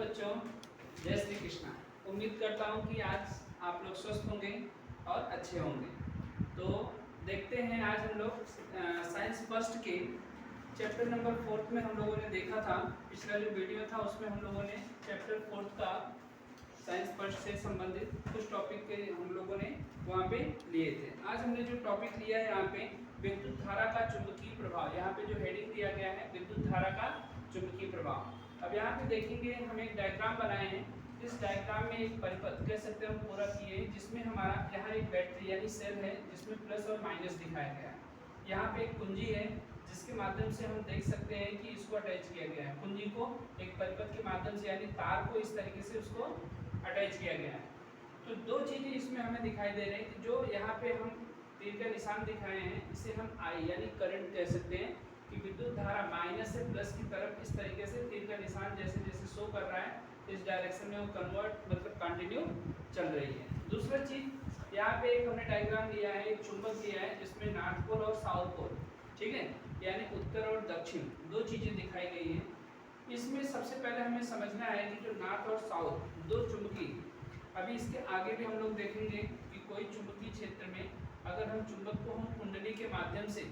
बच्चों, जय श्री कृष्णा। उम्मीद करता हूँ कि आज आप लोग स्वस्थ होंगे और अच्छे होंगे। तो देखते हैं, आज हम लोग साइंस फर्स्ट के चैप्टर नंबर 4 में हम लोगों ने देखा था। पिछला जो वीडियो था उसमें हम लोगों ने चैप्टर 4 का साइंस फर्स्ट से संबंधित कुछ टॉपिक के हम लोगों ने वहाँ पे लिए थे। आज हमने जो टॉपिक लिया है यहाँ पे विद्युत धारा का चुंबकीय प्रभाव। यहाँ पे जो हेडिंग दिया गया है विद्युत धारा का चुंबकीय प्रभाव। अब यहाँ पे देखेंगे हम एक डायग्राम बनाए हैं। इस डायग्राम में एक परिपथ कह सकते हैं हम पूरा किए, जिसमें हमारा यहाँ एक बैटरी यानी सेल है जिसमें प्लस और माइनस दिखाया गया है। यहाँ पे एक कुंजी है जिसके माध्यम से हम देख सकते हैं कि इसको अटैच किया गया है। कुंजी को एक परिपथ के माध्यम से यानी तार को इस तरीके से उसको अटैच किया गया है। तो दो चीज़ें इसमें हमें दिखाई दे रही हैं। जो यहाँ पे हम तीर का निशान दिखाए हैं इसे हम आई यानी करंट कह सकते हैं कि विद्युत धारा माइनस से प्लस की तरफ इस तरीके से तीर का निशान जैसे जैसे शो कर रहा है इस डायरेक्शन में वो कन्वर्ट मतलब कंटिन्यू चल रही है। दूसरा चीज यहाँ पे एक हमने डायग्राम लिया है, एक चुंबक दिया है जिसमें नॉर्थ पोल और साउथ पोल, ठीक है, यानी उत्तर और दक्षिण दो चीजें दिखाई गई हैं। इसमें सबसे पहले हमें समझना है कि जो नॉर्थ और साउथ दो चुंबकीय, अभी इसके आगे भी हम लोग देखेंगे कि कोई चुंबकीय क्षेत्र में अगर हम चुंबक को हम कुंडली के माध्यम से,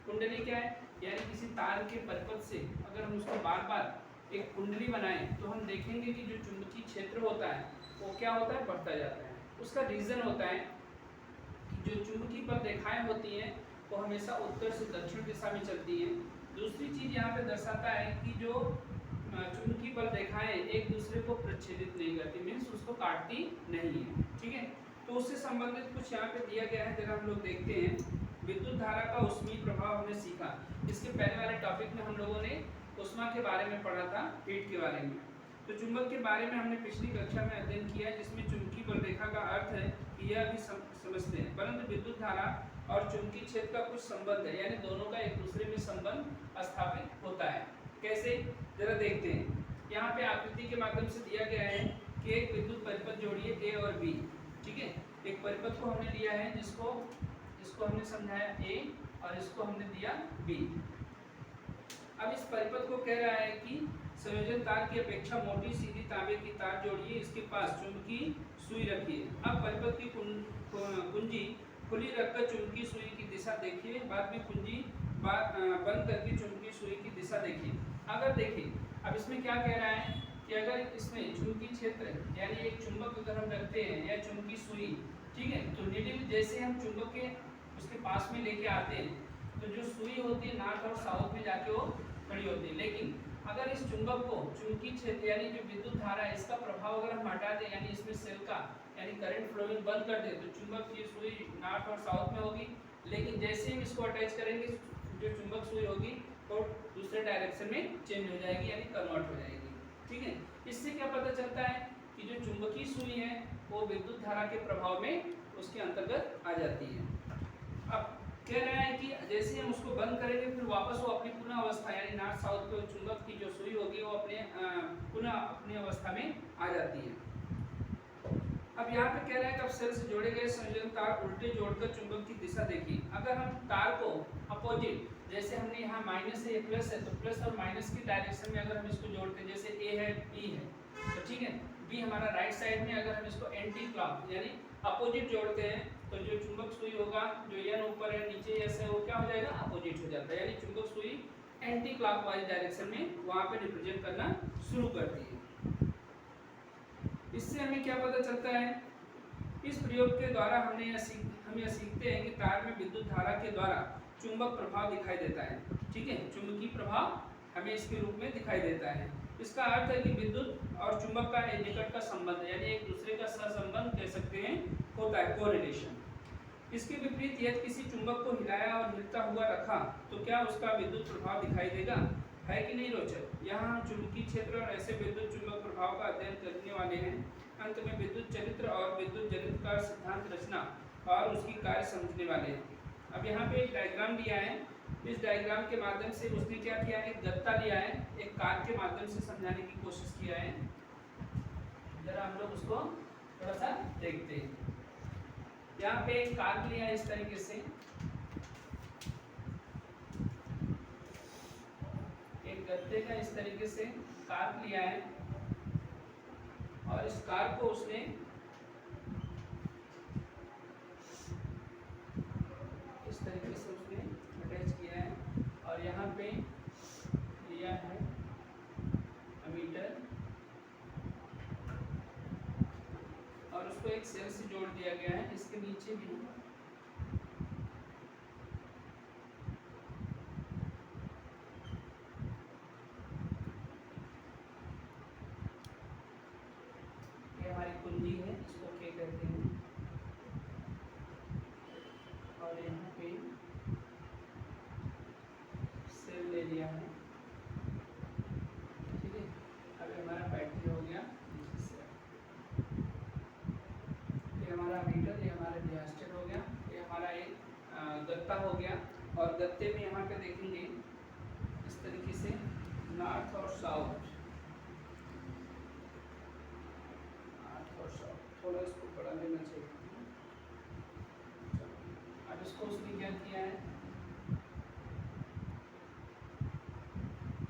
कुंडली क्या है यानी किसी तार के परिपथ से अगर हम उसको बार बार एक कुंडली बनाएं तो हम देखेंगे कि जो चुंबकीय क्षेत्र होता है वो क्या होता है, बढ़ता जाता है। उसका रीज़न होता है कि जो चुंबकीय पर रेखाएं होती हैं वो हमेशा उत्तर से दक्षिण दिशा में चलती हैं। दूसरी चीज़ यहाँ पे दर्शाता है कि जो चुंबकीय बल रेखाएं एक दूसरे को प्रच्छेदित नहीं करती, मीन्स उसको काटती नहीं है, ठीक है। तो उससे संबंधित कुछ यहाँ पे दिया गया है, जरा हम लोग देखते हैं। विद्युत धारा का ऊष्मीय प्रभाव हमने सीखा। इसके पहले वाले टॉपिक में हम लोगों ने ऊष्मा के बारे में पढ़ा था, हीट के बारे में। तो चुंबक के बारे में हमने पिछली कक्षा में अध्ययन किया जिसमें चुंबकीय बल रेखा का अर्थ है कि यह भी समझते हैं, परंतु विद्युत धारा और चुंबकीय क्षेत्र का कुछ संबंध है, यानी दोनों का एक दूसरे में संबंध स्थापित होता है। कैसे, जरा देखते हैं। यहाँ पे आकृति के माध्यम से दिया गया है कि एक विद्युत परिपथ जोड़िए ए और बी, ठीक है। एक परिपथ को हमने लिया है जिसको हमने समझाया ए और इसको हमने दिया बी। अब इस परिपथ को कह रहा है कि संयोजन तार की अपेक्षा मोटी सीधी तांबे की तार जोड़िए, इसके पास चुंबकीय सुई रखिए। अब परिपथ की कुंजी खुली रखकर चुंबकीय सुई की दिशा देखिए, बाद में कुंजी बंद करके चुंबकीय सुई की दिशा देखिए। अगर देखिए, अब इसमें क्या कह रहा है कि अगर इसमें चुंबकीय क्षेत्र यानी एक चुंबक अगर हम रखते हैं या चुंबकीय सुई, ठीक है, तो नीडल जैसे हम चुंबक के उसके पास में लेके आते हैं तो जो सुई होती है नॉर्थ और साउथ में जाके वो खड़ी होती है। लेकिन अगर इस चुंबक को चुंबकीय क्षेत्र यानी जो विद्युत धारा है इसका प्रभाव अगर हम हटा दें यानी इसमें सेल का यानी करंट फ्लोइंग बंद कर दें तो चुंबक की सुई नॉर्थ और साउथ में होगी। लेकिन जैसे ही इसको अटैच करेंगे जो चुंबक सुई होगी तो दूसरे डायरेक्शन में चेंज हो जाएगी यानी कन्वर्ट हो जाएगी, ठीक है। इससे क्या पता चलता है कि जो चुंबकीय सुई है वो विद्युत धारा के प्रभाव में उसके अंतर्गत आ जाती है। अब कह रहा है कि जैसे हम उसको बंद करेंगे फिर वापस वो अपनी पुनः अवस्था यानी नॉर्थ साउथ के चुंबक की जो सुई होगी वो अपने पुनः अपनी अवस्था में आ जाती है। अब यहाँ पे कह रहा है कि अब सेल से जोड़े गए संयोजन तार उल्टे जोड़कर चुंबक की दिशा देखिए। अगर हम तार को अपोजिट, जैसे हमने यहाँ माइनस है प्लस है, तो प्लस और माइनस की डायरेक्शन में अगर हम इसको जोड़ते हैं, जैसे ए है बी है, तो ठीक है, बी हमारा राइट साइड में, अगर हम इसको एंटी क्लॉक यानी अपोजिट जोड़ते हैं तो जो चुंबक सुई होगा जो एन ऊपर है नीचे एस है वो क्या हो जाएगा, अपोजिट हो जाता है, यानी चुंबक सुई एंटी क्लॉकवाइज डायरेक्शन में वहाँ पे रिप्रेजेंट करना शुरू करती है। इससे हमें क्या पता चलता है, इस प्रयोग के द्वारा हम यह सीखते हैं कि तार में विद्युत धारा के द्वारा चुंबक प्रभाव दिखाई देता है, ठीक है, चुंबकीय प्रभाव हमें इसके रूप में दिखाई देता है। इसका अर्थ है कि विद्युत और चुंबक का एक निकट का संबंध यानी एक दूसरे का सहसंबंध कह सकते हैं होता है, कोरिलेशन। इसके विपरीत यदि किसी चुंबक को हिलाया और हिलता हुआ रखा तो क्या उसका विद्युत प्रभाव दिखाई देगा, है कि नहीं रोचक। यहाँ हम चुंबकीय क्षेत्र और ऐसे विद्युत चुंबक प्रभाव का अध्ययन करने वाले हैं। अंत में विद्युत चरित्र और विद्युत जनित का सिद्धांत रचना और उसकी कार्य समझने वाले हैं। अब यहाँ पे एक डायग्राम दिया है, इस डायग्राम के माध्यम से उसने क्या किया है, एक गत्ता लिया है, एक कार के माध्यम से समझाने की कोशिश किया है। जरा हम लोग उसको थोड़ा सा देखते हैं। यहाँ पे एक कार लिया है इस तरीके से, एक गत्ते का इस तरीके से कार लिया है और इस कार को उसने इस तरीके से उसने अटैच किया है और यहाँ पे लिया है अमीटर और उसको एक सेल से जोड़ दिया गया है। इसके नीचे भी ये हमारी कुंजी है, इसको क्या कहते हैं, और यहाँ पे सेल ले लिया है। ठीक है, अब हमारा बैटरी हो गया, ये हमारा मीटर, ये हमारा रिहास्टेट हो गया, ये हमारा एक गत्ता हो गया। और गत्ते में यहाँ पे देखेंगे इस तरीके से नॉर्थ और साउथ, थोड़ा इसको बढ़ा लेना चाहिए। अब इसको उसने क्या किया है,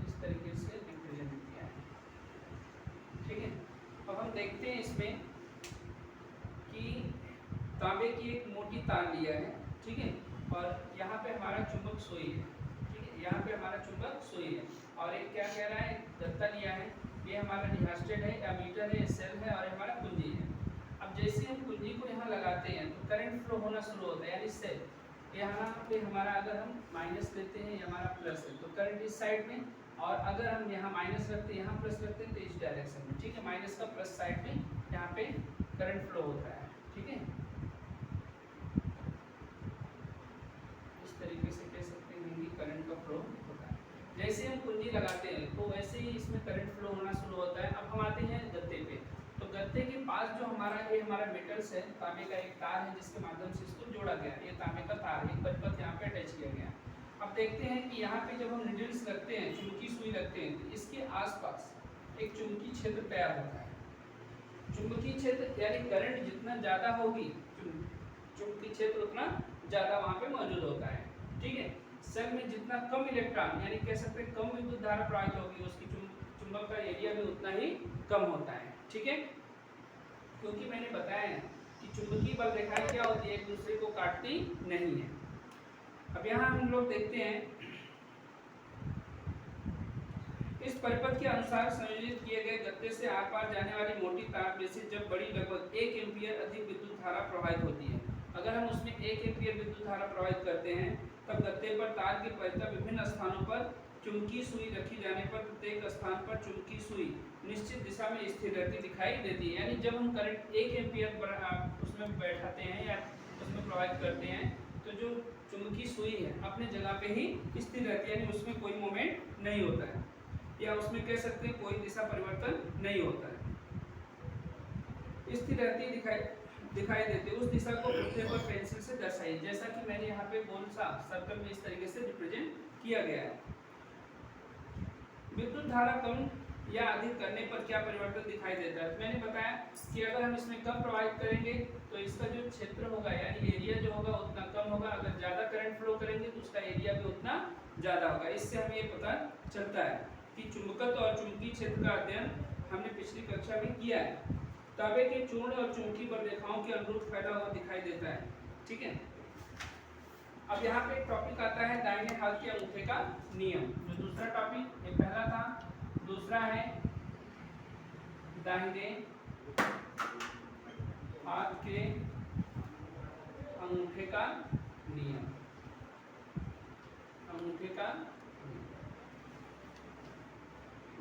इस तरीके से रिप्रेजेंट किया है। ठीक है, अब हम देखते हैं इसमें कि तांबे की एक मोटी तार लिया है। ठीक है, और यहाँ पे हमारा चुंबक सुई है। ठीक है, यहाँ पे हमारा चुंबक सुई है और एक क्या कह रहा है, गत्ता लिया है, ये हमारा रिहास्टेट है, एमीटर है, सेल है और हमारा कुंजी है। अब जैसे हम कुंजी को यहाँ लगाते हैं तो करंट फ्लो होना शुरू होता है, यानी सेल यहाँ पे हमारा अगर हम माइनस लेते हैं, ये हमारा प्लस है, तो करंट इस साइड में, और अगर हम यहाँ माइनस रखते हैं, यहाँ प्लस रखते हैं तो इस डायरेक्शन में। ठीक है, माइनस का प्लस साइड में यहाँ पे करंट फ्लो होता है। ठीक है, इस तरीके से कह सकते हैं कि करंट का फ्लो होता है। जैसे हम कुंजी लगाते हैं तो वैसे ही इसमें करंट फ्लो होना शुरू होता है। अब हम आते हैं गत्ते पे, तो गत्ते के पास जो हमारा ये हमारा मेटल्स है, तांबे का एक तार है जिसके माध्यम से इसको जोड़ा गया, ये तांबे का तार है, परिपथ यहाँ पे अटैच किया गया। अब देखते हैं कि यहाँ पे जब हम नीडल्स रखते हैं, चुंबकीय सुई रखते हैं, तो इसके आसपास एक चुंबकीय क्षेत्र तैयार होता है। चुंबकीय क्षेत्र यानी करंट जितना ज़्यादा होगी, चुंबकीय क्षेत्र उतना ज़्यादा वहाँ पे मौजूद होता है। ठीक है, सेल में जितना कम इलेक्ट्रॉन यानी कह सकते हैं कम विद्युत धारा प्रवाहित होगी, उसकी चुंबक का एरिया भी उतना ही कम होता है। ठीक है, क्योंकि मैंने बताया है कि चुंबकीय बल रेखाएं क्या होती है, एक दूसरे को काटती नहीं है। अब यहाँ हम लोग देखते हैं इस परिपथ के अनुसार संयोजित किए गए गत्ते से आर पार जाने वाली मोटी तार में से जब बड़ी लगभग 1 एम्पीयर अधिक विद्युत धारा प्रवाहित होती है, अगर हम उसमें 1 एम्पीयर विद्युत धारा प्रवाहित करते हैं, तब गत्ते पर तार की परिपथ विभिन्न स्थानों पर चुंबकीय सुई रखी जाने पर प्रत्येक स्थान पर चुंबकीय सुई निश्चित दिशा में स्थिर रहती दिखाई देती है। यानी जब हम करंट 1 एम्पीयर उसमें बैठाते हैं या उसमें प्रवाहित करते हैं, तो जो चुंबकीय सुई है अपने जगह पे ही स्थिर रहती है, यानी उसमें कोई मोमेंट नहीं होता है, या उसमें कह सकते हैं कोई दिशा परिवर्तन नहीं होता है, स्थिर रहती दिखाई देती है। उस दिशा को पुतले पर पेंसिल से दर्शाइए, जैसा कि मैंने यहाँ पे गोल सा सर्कल में इस तरीके से रिप्रेजेंट किया गया है। विद्युत धारा कम या अधिक करने पर क्या परिवर्तन दिखाई देता है, तो मैंने बताया कि अगर हम इसमें कम प्रवाहित करेंगे तो इसका जो क्षेत्र होगा यानी एरिया जो होगा उतना कम होगा, अगर ज़्यादा करंट फ्लो करेंगे तो उसका एरिया भी उतना ज़्यादा होगा। इससे हमें ये पता चलता है कि चुंबकत्व और चुंबकीय क्षेत्र का अध्ययन हमने पिछली कक्षा में किया है। तांबे के चूर्ण और चुंबकीय बल रेखाओं के अनुरूप फैला हुआ दिखाई देता है। ठीक है, अब यहाँ पे एक टॉपिक आता है दाहिने हाथ के अंगूठे का नियम। जो दूसरा टॉपिक, ये पहला था, दूसरा है दाहिने हाथ के अंगूठे का नियम। अंगूठे का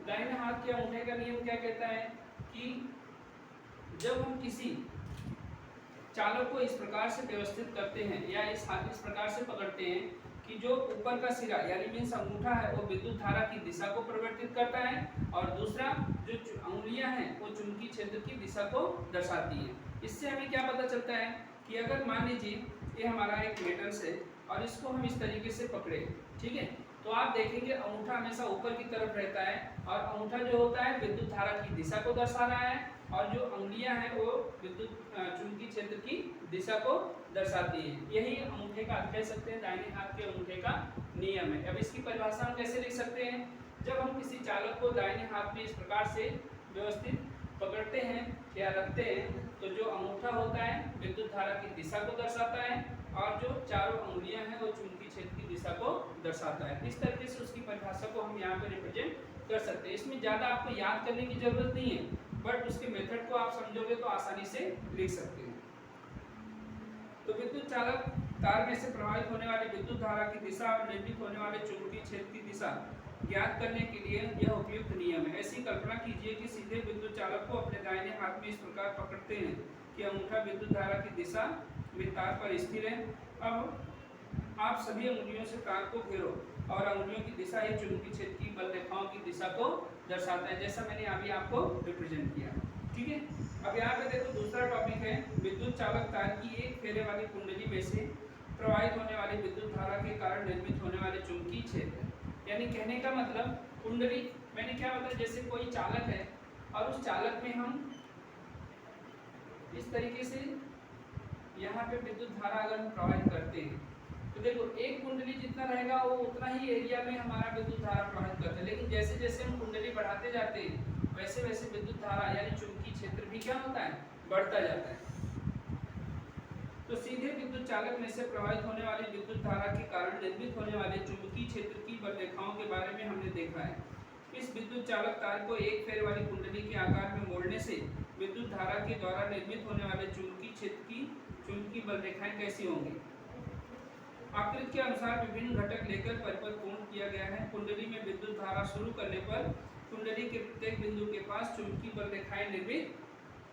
दाहिने हाथ के अंगूठे का नियम क्या कहता है कि जब हम किसी चालक को इस प्रकार से व्यवस्थित करते हैं या इस प्रकार से पकड़ते हैं कि जो ऊपर का सिरा यानी मीन्स अंगूठा है वो विद्युत धारा की दिशा को परिवर्तित करता है, और दूसरा जो अंगुलियां हैं वो चुंबकीय क्षेत्र की दिशा को दर्शाती है। इससे हमें क्या पता चलता है कि अगर मान लीजिए ये हमारा एक मेटल्स है और इसको हम इस तरीके से पकड़े, ठीक है, तो आप देखेंगे अंगूठा हमेशा ऊपर की तरफ रहता है और अंगूठा जो होता है विद्युत धारा की दिशा को दर्शा रहा है, और जो अंगुलियां हैं वो विद्युत चुंबकीय क्षेत्र की दिशा को दर्शाती है। यही अंगूठे का कह सकते हैं दाहिने हाथ के अंगूठे का नियम है। अब इसकी परिभाषा हम कैसे लिख सकते हैं, जब हम किसी चालक को दाहिने हाथ में इस प्रकार से व्यवस्थित पकड़ते हैं या रखते हैं तो जो अंगूठा होता है विद्युत धारा की दिशा को दर्शाता है और जो चारों अंगुलियां हैं वो चुंबकीय क्षेत्र की दिशा को दर्शाता है। इस तरीके से उसकी परिभाषा को हम यहाँ पे रिप्रेजेंट कर सकते हैं। इसमें ज़्यादा आपको याद करने की जरूरत नहीं है, बट उसके मेथड को आप समझोगे तो आसानी से लिख सकते हैं। तो विद्युत चालक तार में से प्रवाहित होने वाली विद्युत धारा की दिशा और निर्मित होने वाले चुंबकीय क्षेत्र की दिशा ज्ञात करने के लिए यह उपयुक्त नियम है। ऐसी कल्पना कीजिए कि सीधे विद्युत चालक को अपने दाहिने हाथ में इस प्रकार पकड़ते हैं कि अंगूठा विद्युत धारा की दिशा में तार पर स्थिर है। अब आप सभी अंगुलियों से तार को घेरो और अंगुलियों की दिशा ही चुंबकीय क्षेत्र की बल रेखाओं की दिशा को दर्शाता है, जैसा मैंने अभी आपको रिप्रेजेंट किया। ठीक है, अब यहाँ पे देखो दूसरा टॉपिक है विद्युत चालक तार की एक फेरे वाली कुंडली में से प्रवाहित होने वाली विद्युत धारा के कारण निर्मित होने वाले चुंबकीय क्षेत्र। यानी कहने का मतलब कुंडली, मैंने क्या बताया, जैसे कोई चालक है और उस चालक में हम इस तरीके से यहाँ पे विद्युत धारा अगर हम प्रवाहित करते हैं तो देखो एक कुंडली जितना रहेगा वो उतना ही एरिया में हमारा विद्युत धारा प्रवाहित करता है, लेकिन जैसे जैसे हम कुंडली बढ़ाते जाते हैं वैसे वैसे विद्युत धारा यानी चुंबकीय क्षेत्र भी क्या होता है, बढ़ता जाता है। तो सीधे विद्युत चालक में से प्रवाहित होने वाली विद्युत धारा के कारण निर्मित होने वाले चुंबकीय क्षेत्र की बल रेखाओं के बारे में हमने देखा है। इस विद्युत चालक तार को एक फेर वाली कुंडली के आकार में मोड़ने से विद्युत धारा के द्वारा निर्मित होने वाले चुंबकीय क्षेत्र की चुंबकीय बल रेखाएं कैसी होंगी। आकृति के अनुसार विभिन्न घटक लेकर परिपथ पूर्ण किया गया है। कुंडली में विद्युत धारा शुरू करने पर कुंडली के प्रत्येक बिंदु के पास चुंबकीय बल रेखाएं निर्मित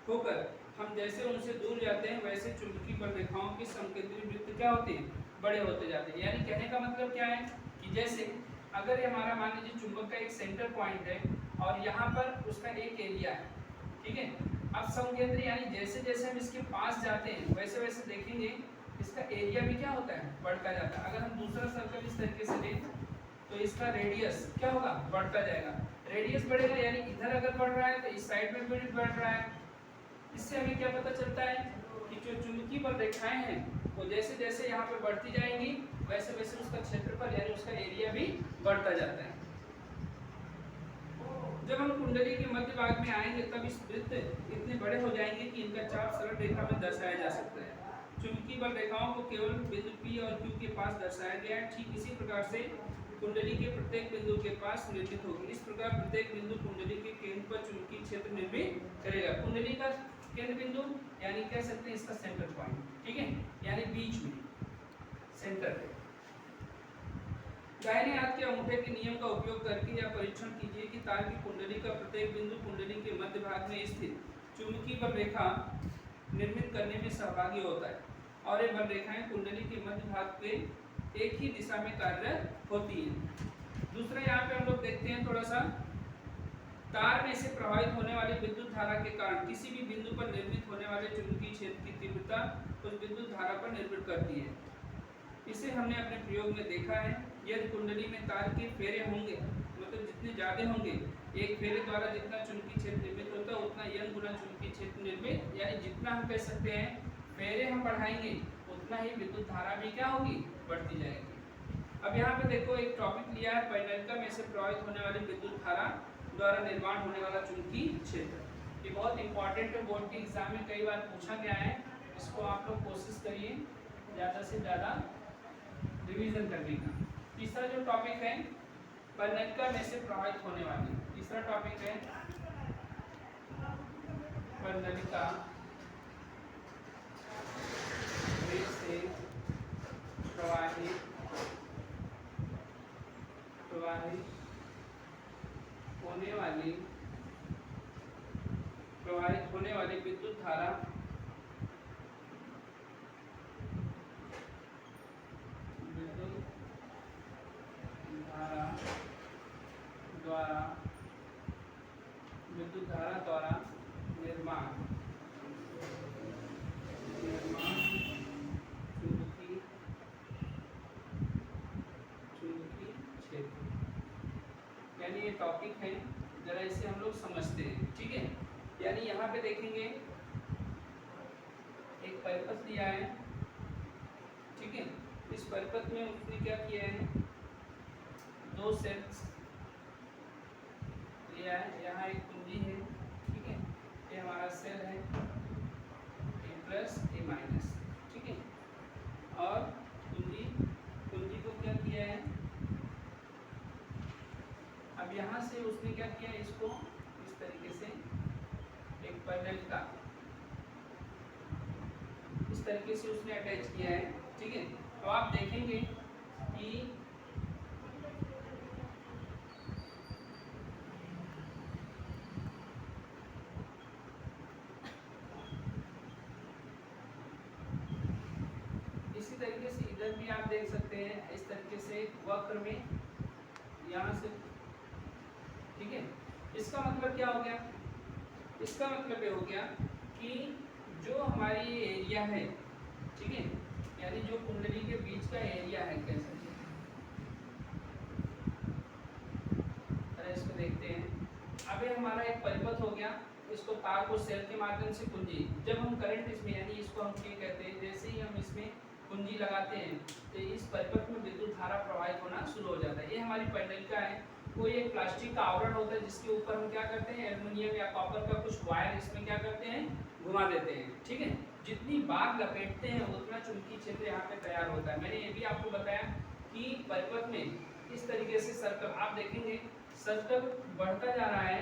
होकर हम जैसे उनसे दूर जाते हैं वैसे चुंबकीय बल रेखाओं के समकेंद्री वृत्त क्या होते हैं, बड़े होते जाते हैं। यानी कहने का मतलब क्या है कि जैसे अगर ये हमारा मान लीजिए चुंबक का एक सेंटर पॉइंट है और यहाँ पर उसका एक एरिया है, ठीक है। अब समकेंद्री यानी जैसे जैसे हम इसके पास जाते हैं वैसे वैसे देखेंगे इसका एरिया भी क्या होता है, बढ़ता जाता है। अगर हम दूसरा सर्कल इस तरीके से लें तो इसका रेडियस क्या होगा, बढ़ता जाएगा। रेडियस बढ़ेगा यानी इधर अगर बढ़ रहा है तो इस साइड में भी बढ़ रहा है। इससे हमें क्या पता चलता है कि जो चुंबकीय बल रेखाएं हैं वो जैसे जैसे यहाँ पे बढ़ती जाएंगी वैसे वैसे उसका क्षेत्रफल यानी उसका एरिया भी बढ़ता जाता है। जब हम कुंडली के मध्य भाग में आएंगे तब इस वृत्त इतने बड़े हो जाएंगे कि इनका चाप सरल रेखा में दर्शाया जा सकता है। चुंबकीय बल रेखाओं को केवल बिंदु P और Q के पास दर्शाया गया है। ठीक इसी प्रकार से कुंडली के प्रत्येक बिंदु के पास निर्मित होगी। इस प्रकार प्रत्येक बिंदु कुंडली के केंद्र पर चुंबकीय क्षेत्र निर्मित करेगा। कुंडली का केंद्र बिंदु यानी कह सकते हैं इसका सेंटर पॉइंट, ठीक है, यानी बीच में सेंटर पे। दाहिने हाथ के अंगूठे के नियम का उपयोग करके यह परीक्षण कीजिए कि तार की कुंडली का प्रत्येक बिंदु कुंडली के मध्य भाग में स्थित चुंबकीय बल रेखा निर्मित करने में सहभागी होता है और ये बल रेखाएं कुंडली के मध्य भाग पे एक ही दिशा में कार्यरत होती है। दूसरा यहाँ पे हम लोग देखते हैं थोड़ा सा, तार में से प्रवाहित होने वाली विद्युत धारा के कारण किसी भी बिंदु पर निर्मित होने वाले चुंबकीय क्षेत्र की तीव्रता उस विद्युत धारा पर निर्भर करती है। इसे हमने अपने प्रयोग में देखा है। यदि कुंडली में तार के फेरे होंगे, मतलब जितने ज्यादा होंगे, एक फेरे द्वारा जितना चुंबकीय क्षेत्र निर्मित होता है उतना n गुना चुंबकीय क्षेत्र निर्मित, यानी जितना हम कह सकते हैं फेरे हम बढ़ाएंगे उतना ही विद्युत धारा भी क्या होगी, बढ़ती जाएगी। अब यहाँ पे देखो एक टॉपिक लिया है, परिनलिका में से प्रवाहित होने वाली विद्युत धारा द्वारा निर्माण होने वाला चुंबकीय क्षेत्र। ये बहुत इंपॉर्टेंट है, बोर्ड के एग्जाम में कई बार पूछा गया है। इसको आप लोग कोशिश करिए ज़्यादा से ज़्यादा रिवीजन करने का। तीसरा जो टॉपिक है परिनलिका में से प्रवाहित होने वाली, तीसरा टॉपिक है परिनलिका में से प्रवाहित होने वाली विद्युत धारा द्वारा निर्माण चुंबकीय क्षेत्र, यानी ये टॉपिक है, जरा इसे हम लोग समझते हैं, ठीक है। यानी यहाँ पे देखेंगे एक परिपथ लिया है, ठीक है। इस परिपथ में उसने क्या किया है, दो सेल्स लिया है, यहाँ एक कुंडी है, ठीक है, पैनल का इस तरीके से उसने अटैच किया है, ठीक है। तो आप देखेंगे कि इसी तरीके से इधर भी आप देख सकते हैं, इस तरीके से वक्र में यहाँ से, ठीक है। इसका मतलब क्या हो गया? इसका मतलब ये हो गया कि जो हमारी एरिया है, ठीक है, यानी जो कुंडली के बीच का एरिया है, कैसे इसको देखते हैं। अब ये हमारा एक परिपथ हो गया, इसको तार को सेल के माध्यम से कुंजी, जब हम करंट इसमें, यानी इसको हम क्या कहते हैं, जैसे ही हम इसमें कुंजी लगाते हैं तो इस परिपथ में विद्युत धारा प्रवाहित होना शुरू हो जाता है। ये हमारी पैनल का है। कोई एक प्लास्टिक का आवरण होता है जिसके ऊपर हम क्या करते हैं, एल्युमिनियम या कॉपर का कुछ वायर इसमें क्या करते हैं, घुमा देते हैं, ठीक है। जितनी बार लपेटते हैं उतना चुंबकीय क्षेत्र यहाँ पे तैयार होता है। मैंने ये भी आपको बताया कि परिपथ में इस तरीके से सर्कल, आप देखेंगे सर्कल बढ़ता जा रहा है,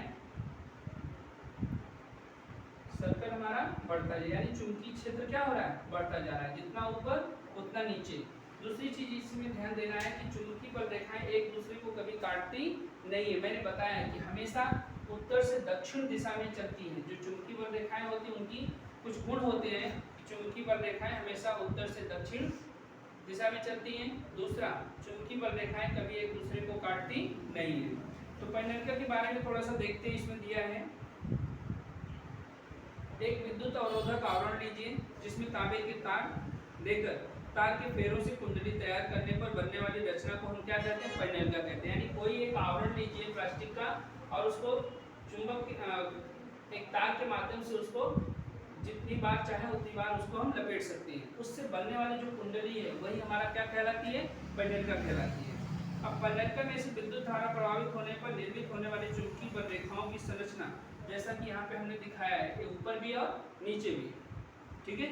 सर्कल हमारा बढ़ता है, यानी चुंबकीय क्षेत्र क्या हो रहा है, बढ़ता जा रहा है, जितना ऊपर उतना नीचे। दूसरी चीज इसमें ध्यान देना है कि चुंबकीय बल रेखाएं एक दूसरे को कभी काटती नहीं है। मैंने बताया है कि हमेशा उत्तर से दक्षिण दिशा में चलती हैं। जो चुंबकीय बल रेखाएं होती हैं उनकी कुछ गुण होते हैं। चुंबकीय बल रेखाएं हमेशा उत्तर से दक्षिण दिशा में चलती हैं। दूसरा, चुंबकीय बल रेखाएं कभी एक दूसरे को काटती नहीं है। तो पैनल के बारे में थोड़ा सा देखते हैं। इसमें दिया है एक विद्युत अवरोधक आवरण लीजिए जिसमें तांबे के तार लेकर तार के फेरों से कुंडली तैयार करने पर बनने वाली रचना को हम क्या कहते हैं, पैनल का कहते हैं। यानी कोई एक आवरण लीजिए प्लास्टिक का और उसको चुंबक एक तार के माध्यम से उसको जितनी बार चाहे उतनी बार उसको हम लपेट सकते हैं। उससे बनने वाली जो कुंडली है वही हमारा क्या कहलाती है, पैनल का कहलाती है। अब पैनल में से विद्युत धारा प्रभावित होने पर निर्मित होने वाली चुंबकीय बल रेखाओं की संरचना जैसा कि यहाँ पे हमने दिखाया है कि ऊपर भी और नीचे भी, ठीक है।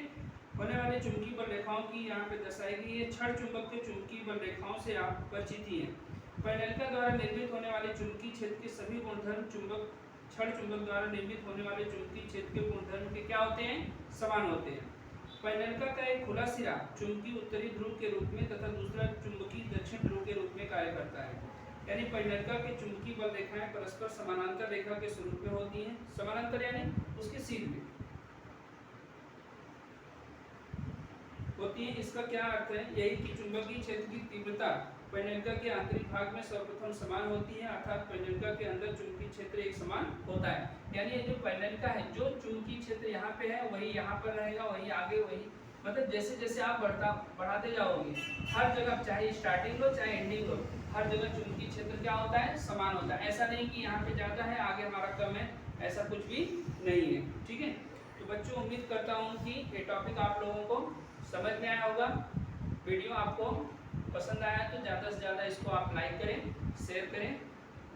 होने वाले चुंबकीय बल रेखाओं की यहाँ पे दर्शाएगी। ये क्षण चुंबक के चुंबकीय बल रेखाओं से आप परिचित ही हैं। पैनल द्वारा निर्मित होने वाले चुंबकीय क्षेत्र के सभी गुणधर्म चुंबक क्षण चुंबक द्वारा निर्मित होने वाले चुंबकीय क्षेत्र के गुणधर्म के क्या होते हैं, समान होते हैं। पैनल का एक खुला सिरा चुंबकीय उत्तरी ध्रुव के रूप में तथा दूसरा चुंबकीय दक्षिण ध्रुव के रूप में कार्य करता है। यानी पैनल के चुंबकीय बल रेखाएं परस्पर समानांतर रेखा के स्वरूप में होती हैं। समानांतर यानी उसके सीध में होती है। इसका क्या अर्थ है, यही कि चुंबकीय क्षेत्र की तीव्रता पैनल के आंतरिक भाग में सर्वप्रथम समान होती है, अर्थात पैनल के अंदर चुंबकीय क्षेत्र एक समान होता है। यानी ये जो पैनल का है, जो चुंबकीय क्षेत्र यहाँ पे है वही यहाँ पर रहेगा, वही आगे, वही मतलब जैसे जैसे आप बढ़ाते जाओगे हर जगह, चाहे स्टार्टिंग हो चाहे एंडिंग हो, हर जगह चुंबकीय क्षेत्र क्या होता है, समान होता है। ऐसा नहीं कि यहाँ पे ज़्यादा है आगे हमारा कम है, ऐसा कुछ भी नहीं है, ठीक है। तो बच्चों उम्मीद करता हूँ कि ये टॉपिक आप लोगों को समझ में आया होगा। वीडियो आपको पसंद आया तो ज़्यादा से ज़्यादा इसको आप लाइक करें, शेयर करें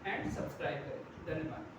एंड सब्सक्राइब करें। धन्यवाद।